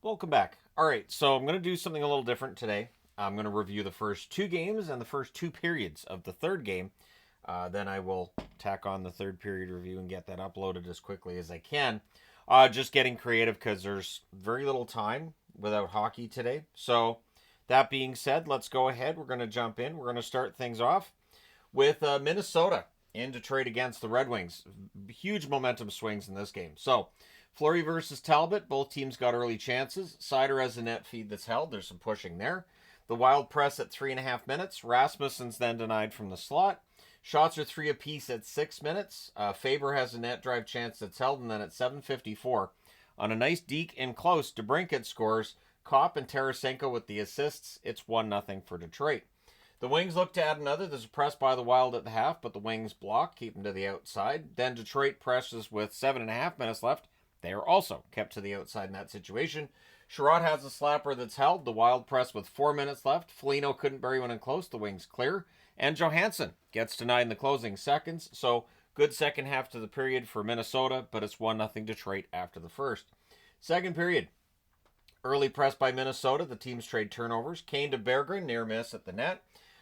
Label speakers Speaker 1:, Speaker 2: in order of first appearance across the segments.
Speaker 1: Welcome back. All right, so I'm going to do something a little different today. I'm going to review the first two games and the first two periods of the third game. Then I will tack on the third period review and get that uploaded as quickly as I can. Just getting creative because there's very little time without hockey today. So, that being said, let's go ahead. We're going to jump in. We're going to start things off with Minnesota in Detroit against the Red Wings. Huge momentum swings in this game. So, Fleury versus Talbot. Both teams got early chances. Seider has a net feed that's held. There's some pushing there. The Wild press at 3.5 minutes. Rasmussen's then denied from the slot. Shots are 3 apiece at 6 minutes. Faber has a net drive chance that's held. And then at 7:54, on a nice deke in close, DeBrincat scores. Kopp and Tarasenko with the assists. It's 1-0 for Detroit. The Wings look to add another. There's a press by the Wild at the half, but the Wings block, keep them to the outside. Then Detroit presses with 7.5 minutes left. They are also kept to the outside in that situation. Sherratt has a slapper that's held. The Wild press with 4 minutes left. Foligno couldn't bury one in close. The Wings clear. And Johansson gets denied in the closing seconds. So good second half to the period for Minnesota, but it's 1-0 Detroit after the first. Second period. Early press by Minnesota. The teams trade turnovers. Kane to Berggren, near miss at the net.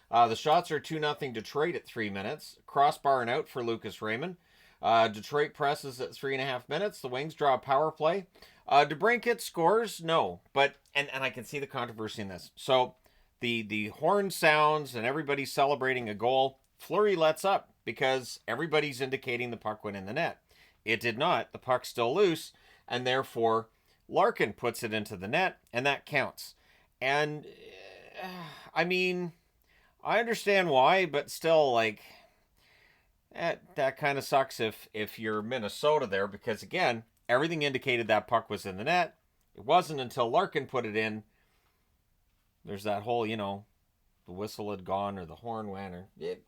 Speaker 1: The shots are 2-0 Detroit at 3 minutes. Crossbar and out for Lucas Raymond. Detroit presses at 3.5 minutes. The Wings draw a power play. DeBrincat scores? No. But, and I can see the controversy in this. So, the horn sounds and everybody's celebrating a goal. Fleury lets up because everybody's indicating the puck went in the net. It did not. The puck's still loose. And therefore, Larkin puts it into the net. And that counts. And, I mean, I understand why. But still, like, that kind of sucks if you're Minnesota there, because again, everything indicated that puck was in the net. It wasn't until Larkin put it in. There's that whole, the whistle had gone or the horn went.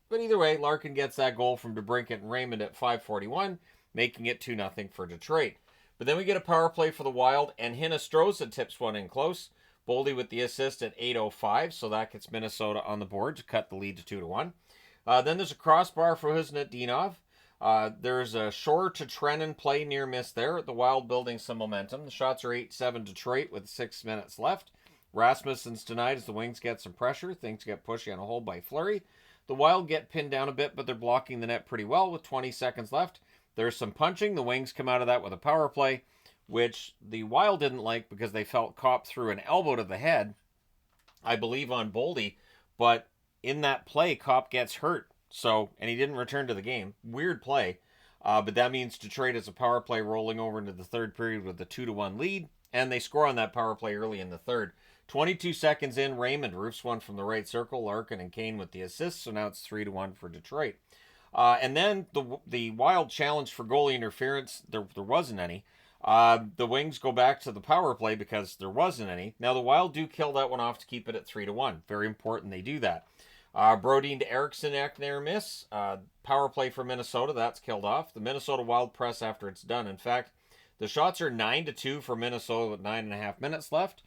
Speaker 1: But either way, Larkin gets that goal from DeBrincat and Raymond at 5:41, making it 2-0 for Detroit. But then we get a power play for the Wild, and Hinostroza tips one in close. Boldy with the assist at 8:05, so that gets Minnesota on the board to cut the lead to 2-1. Then there's a crossbar for Kuznetsov. There's a Shore to Trennan play near miss there. The Wild building some momentum. The shots are 8-7 Detroit with 6 minutes left. Rasmussen's denied as the Wings get some pressure. Things get pushy on a hole by Fleury. The Wild get pinned down a bit, but they're blocking the net pretty well with 20 seconds left. There's some punching. The Wings come out of that with a power play, which the Wild didn't like because they felt Kopp threw an elbow to the head, I believe, on Boldy, but in that play, Kopp gets hurt, and he didn't return to the game. Weird play, but that means Detroit has a power play rolling over into the third period with a 2-1 lead, and they score on that power play early in the third. 22 seconds in, Raymond roofs one from the right circle. Larkin and Kane with the assists, so now it's 3-1 for Detroit. And then the Wild challenge for goalie interference, there wasn't any. The Wings go back to the power play because there wasn't any. Now, the Wild do kill that one off to keep it at 3-1. Very important they do that. Brodin to Eriksson near miss. Power play for Minnesota. That's killed off. The Minnesota Wild press after it's done. In fact, the shots are 9-2 for Minnesota with 9.5 minutes left.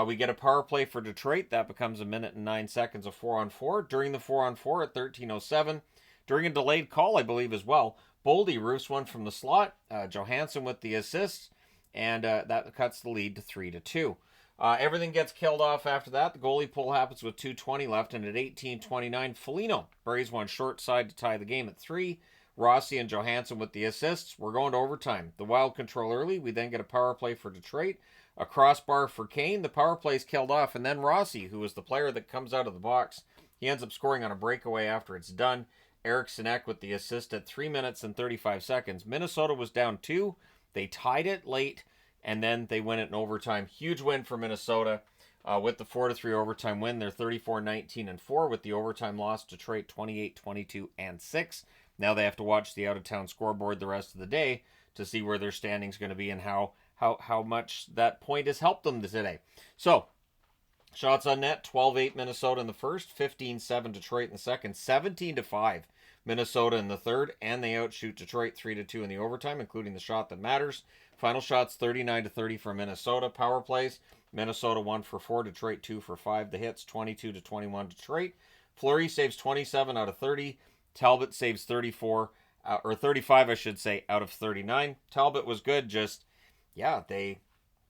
Speaker 1: We get a power play for Detroit. That becomes 1 minute and 9 seconds of 4-on-4. During the 4-on-4 at 13:07, during a delayed call, I believe, as well, Boldy roofs one from the slot. Johansson with the assist. And that cuts the lead to 3-2. Everything gets killed off after that. The goalie pull happens with 2:20 left, and at 18:29, Foligno buries one short side to tie the game at 3. Rossi and Johansson with the assists. We're going to overtime. The Wild control early. We then get a power play for Detroit. A crossbar for Kane. The power play is killed off, and then Rossi, who is the player that comes out of the box, he ends up scoring on a breakaway after it's done. Eriksson with the assist at 3 minutes and 35 seconds. Minnesota was down 2. They tied it late, and then they win it in overtime. Huge win for Minnesota with the 4-3 overtime win. They're 34-19-4 with the overtime loss. Detroit 28-22-6. Now they have to watch the out-of-town scoreboard the rest of the day to see where their standing's going to be and how much that point has helped them today. So, shots on net, 12-8 Minnesota in the first, 15-7 Detroit in the second, 17-5 Minnesota in the third, and they outshoot Detroit 3-2 in the overtime, including the shot that matters. Final shots 39-30 for Minnesota. Power plays, Minnesota 1 for 4, Detroit 2 for 5. The hits 22-21 Detroit. Fleury saves 27 out of 30. Talbot saves 34, or 35, I should say, out of 39. Talbot was good, they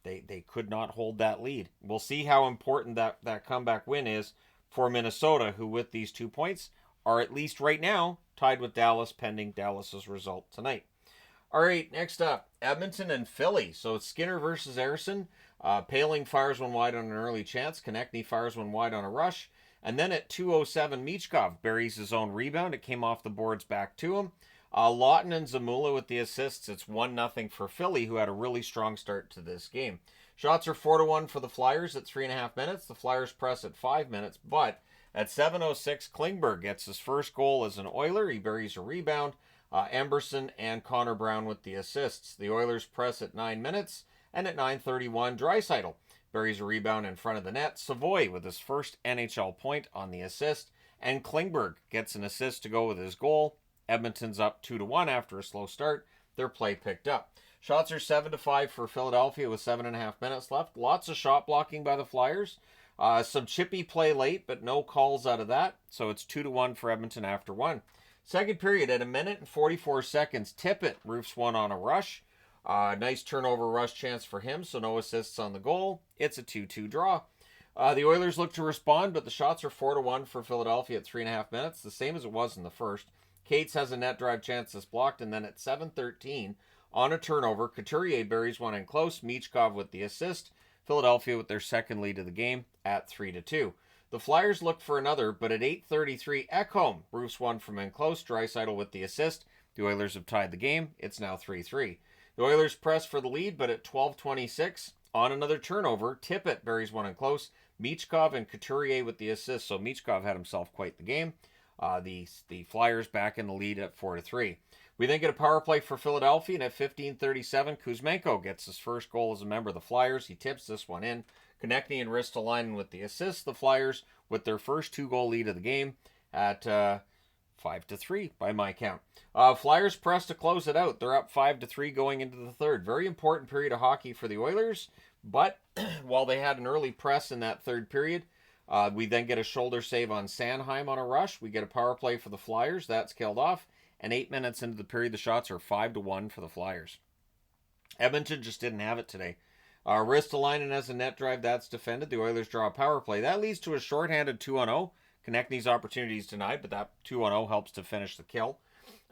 Speaker 1: They could not hold that lead. We'll see how important that comeback win is for Minnesota, who with these 2 points are at least right now tied with Dallas pending Dallas's result tonight. All right, next up, Edmonton and Philly. So it's Skinner versus Ersson. Paling fires one wide on an early chance. Konechny fires one wide on a rush. And then at 2:07, Michkov buries his own rebound. It came off the boards back to him. Lawton and Zamula with the assists. It's 1-0 for Philly, who had a really strong start to this game. Shots are 4-1 for the Flyers at 3.5 minutes. The Flyers press at 5 minutes, but at 7:06, Klingberg gets his first goal as an Oiler. He buries a rebound. Emberson and Connor Brown with the assists. The Oilers press at 9 minutes, and at 9:31, Draisaitl buries a rebound in front of the net. Savoy with his first NHL point on the assist, and Klingberg gets an assist to go with his goal. Edmonton's up 2-1 after a slow start. Their play picked up. Shots are 7-5 for Philadelphia with 7.5 minutes left. Lots of shot blocking by the Flyers. Some chippy play late, but no calls out of that. So it's 2-1 for Edmonton after one. Second period, at 1:44, Tippett roofs one on a rush. Nice turnover rush chance for him, so no assists on the goal. It's a 2-2 draw. The Oilers look to respond, but the shots are 4-1 for Philadelphia at 3.5 minutes, the same as it was in the first. Cates has a net drive chance that's blocked, and then at 7:13, on a turnover, Couturier buries one in close. Michkov with the assist. Philadelphia with their second lead of the game at 3-2. The Flyers look for another, but at 8:33, Ekholm roofs one from in close. Draisaitl with the assist. The Oilers have tied the game. It's now 3-3. The Oilers press for the lead, but at 12:26, on another turnover, Tippett buries one in close. Michkov and Couturier with the assist, so Michkov had himself quite the game. The Flyers back in the lead at 4-3. We then get a power play for Philadelphia, and at 15:37, Kuzmenko gets his first goal as a member of the Flyers. He tips this one in. Konechny and Ristolainen with the assist. The Flyers with their first 2-goal lead of the game at 5-3 by my count. Flyers press to close it out. They're up 5-3 going into the third. Very important period of hockey for the Oilers, but while they had an early press in that third period, we then get a shoulder save on Sanheim on a rush. We get a power play for the Flyers. That's killed off. And 8 minutes into the period, the shots are 5-1 for the Flyers. Edmonton just didn't have it today. Ristolainen has a net drive. That's defended. The Oilers draw a power play. That leads to a shorthanded 2-0. Konechny's opportunity is denied, but that 2-0 helps to finish the kill.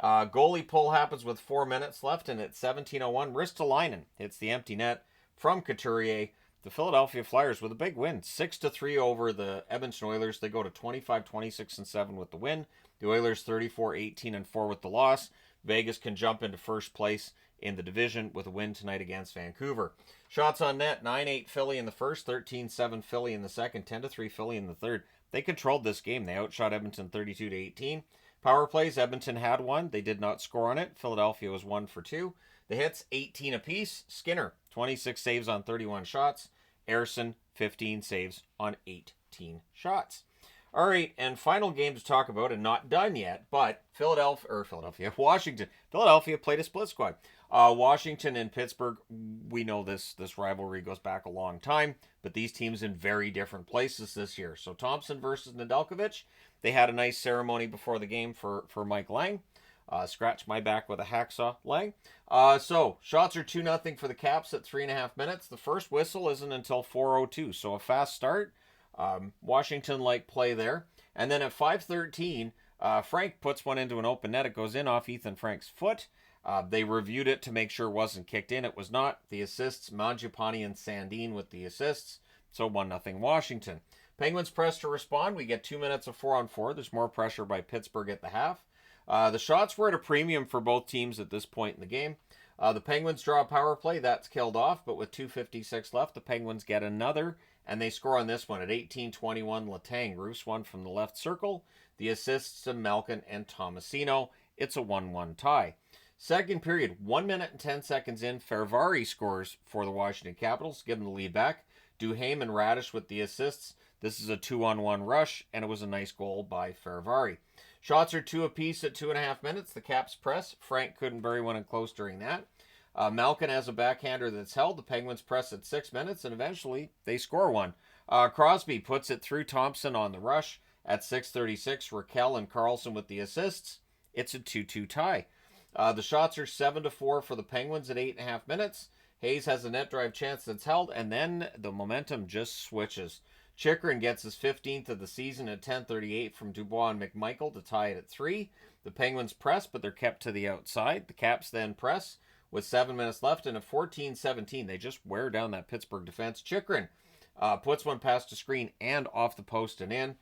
Speaker 1: Goalie pull happens with 4 minutes left, and at 17:01, Ristolainen hits the empty net from Couturier. The Philadelphia Flyers with a big win, 6-3 over the Edmonton Oilers. They go to 25-26-7 with the win. The Oilers 34-18-4 with the loss. Vegas can jump into first place in the division with a win tonight against Vancouver. Shots on net, 9-8 Philly in the first, 13-7 Philly in the second, 10-3 Philly in the third. They controlled this game. They outshot Edmonton 32-18. Power plays, Edmonton had one. They did not score on it. Philadelphia was 1 for 2. The hits, 18 apiece. Skinner, 26 saves on 31 shots. Ersson, 15 saves on 18 shots. All right, and final game to talk about, and not done yet, but Washington. Philadelphia played a split squad. Washington and Pittsburgh, we know this rivalry goes back a long time, but these teams in very different places this year. So Thompson versus Nedeljkovic, they had a nice ceremony before the game for Mike Lang. Scratch my back with a hacksaw, Lang. So shots are 2-0 for the Caps at 3.5 minutes. The first whistle isn't until 4:02, so a fast start. Washington-like play there. And then at 5:13, Frank puts one into an open net. It goes in off Ethan Frank's foot. They reviewed it to make sure it wasn't kicked in. It was not. The assists, Mangiapane and Sandin with the assists. So 1-0 Washington. Penguins press to respond. We get 2 minutes of 4-on-4. There's more pressure by Pittsburgh at the half. The shots were at a premium for both teams at this point in the game. The Penguins draw a power play. That's killed off, but with 2:56 left, the Penguins get another, and they score on this one at 18:21. Letang roofs one from the left circle. The assists to Malkin and Tomasino. It's a 1-1 tie. Second period, 1 minute and 10 seconds in, Fervari scores for the Washington Capitals, give them the lead back. Duhaime and Radish with the assists. This is a 2-on-1 rush, and it was a nice goal by Fervari. Shots are 2 apiece at 2.5 minutes. The Caps press. Frank couldn't bury one in close during that. Malkin has a backhander that's held. The Penguins press at 6 minutes, and eventually they score one. Crosby puts it through Thompson on the rush at 6:36. Raquel and Carlson with the assists. It's a 2-2 tie. The shots are 7-4 for the Penguins at 8.5 minutes. Hayes has a net drive chance that's held, and then the momentum just switches. Chychrun gets his 15th of the season at 10:38 from Dubois and McMichael to tie it at 3. The Penguins press, but they're kept to the outside. The Caps then press with 7 minutes left, and at 14:17, they just wear down that Pittsburgh defense. Chychrun puts one past the screen and off the post and in.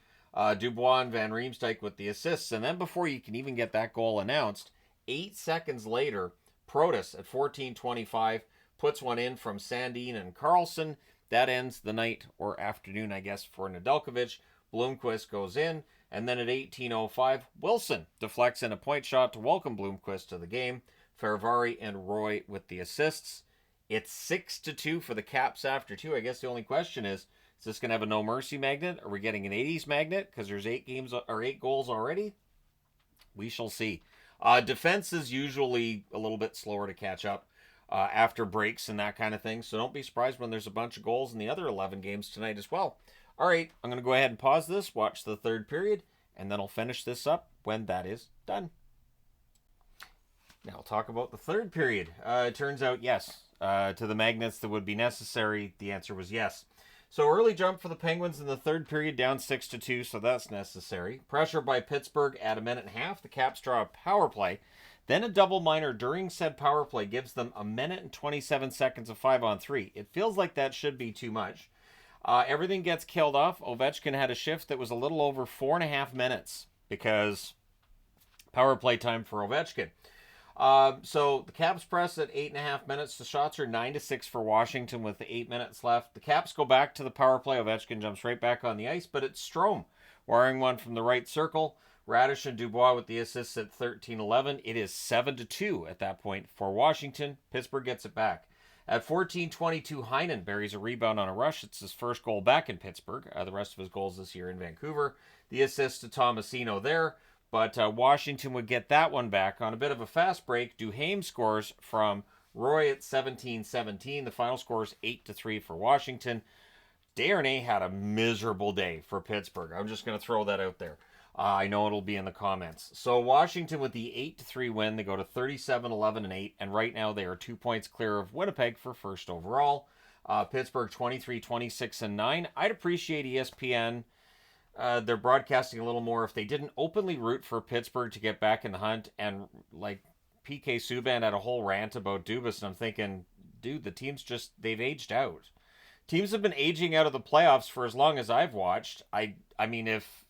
Speaker 1: Dubois and Van Riemsdyk with the assists, and then before you can even get that goal announced, 8 seconds later, Protas at 14:25 puts one in from Sandin and Carlson. That ends the night, or afternoon, I guess, for Nedeljkovic. Blomqvist goes in, and then at 18:05, Wilson deflects in a point shot to welcome Blomqvist to the game. Ferravari and Roy with the assists. It's 6-2 for the Caps after 2. I guess the only question is this going to have a no mercy magnet? Are we getting an 80s magnet because there's 8 goals already? We shall see. Defense is usually a little bit slower to catch up after breaks and that kind of thing. So don't be surprised when there's a bunch of goals in the other 11 games tonight as well. All right, I'm going to go ahead and pause this, watch the third period, and then I'll finish this up when that is done. Now I'll talk about the third period. It turns out, yes, to the magnets that would be necessary, the answer was yes. So early jump for the Penguins in the third period, down 6-2, so that's necessary. Pressure by Pittsburgh at a minute and a half. The Caps draw a power play. Then a double minor during said power play gives them a minute and 27 seconds of 5-on-3. It feels like that should be too much. Everything gets killed off. Ovechkin had a shift that was a little over 4.5 minutes because power play time for Ovechkin. So the Caps press at 8.5 minutes. The shots are 9-6 for Washington with 8 minutes left. The Caps go back to the power play. Ovechkin jumps right back on the ice, but it's Strome wiring one from the right circle. Radish and Dubois with the assists at 13:11. It is 7-2 at that point for Washington. Pittsburgh gets it back. At 14:22, Heinen buries a rebound on a rush. It's his first goal back in Pittsburgh. The rest of his goals this year in Vancouver. The assist to Tomasino there. But Washington would get that one back on a bit of a fast break. Duhaime scores from Roy at 17:17. The final score is 8-3 for Washington. Desharnais had a miserable day for Pittsburgh. I'm just going to throw that out there. I know it'll be in the comments. So Washington with the 8-3 win. They go to 37-11-8. And right now they are 2 points clear of Winnipeg for first overall. Pittsburgh 23-26-9. I'd appreciate ESPN. They're broadcasting a little more if they didn't openly root for Pittsburgh to get back in the hunt. And like PK Subban had a whole rant about Dubas, and I'm thinking, dude, the team's they've aged out. Teams have been aging out of the playoffs for as long as I've watched. I mean, if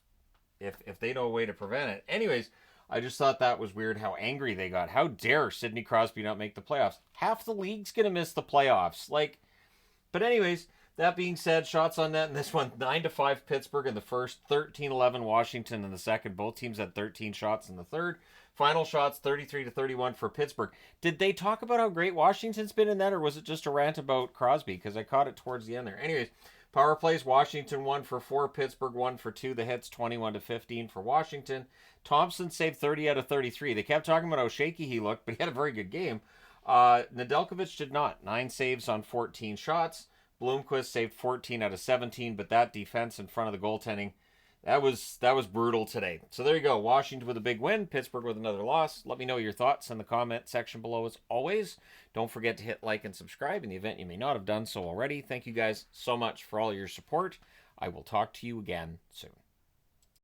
Speaker 1: they know a way to prevent it. Anyways, I just thought that was weird how angry they got. How dare Sidney Crosby not make the playoffs? Half the league's going to miss the playoffs. But anyways, that being said, shots on net in this one, 9-5 Pittsburgh in the first, 13-11 Washington in the second. Both teams had 13 shots in the third. Final shots, 33-31 for Pittsburgh. Did they talk about how great Washington's been in that, or was it just a rant about Crosby? Because I caught it towards the end there. Anyways, power plays, Washington 1 for 4, Pittsburgh 1 for 2. The hits, 21-15 for Washington. Thompson saved 30 out of 33. They kept talking about how shaky he looked, but he had a very good game. Nedeljkovic did not. 9 saves on 14 shots. Blomqvist saved 14 out of 17, but that defense in front of the goaltending, that was brutal today. So there you go. Washington with a big win, Pittsburgh with another loss. Let me know your thoughts in the comment section below as always. Don't forget to hit like and subscribe in the event you may not have done so already. Thank you guys so much for all your support. I will talk to you again soon.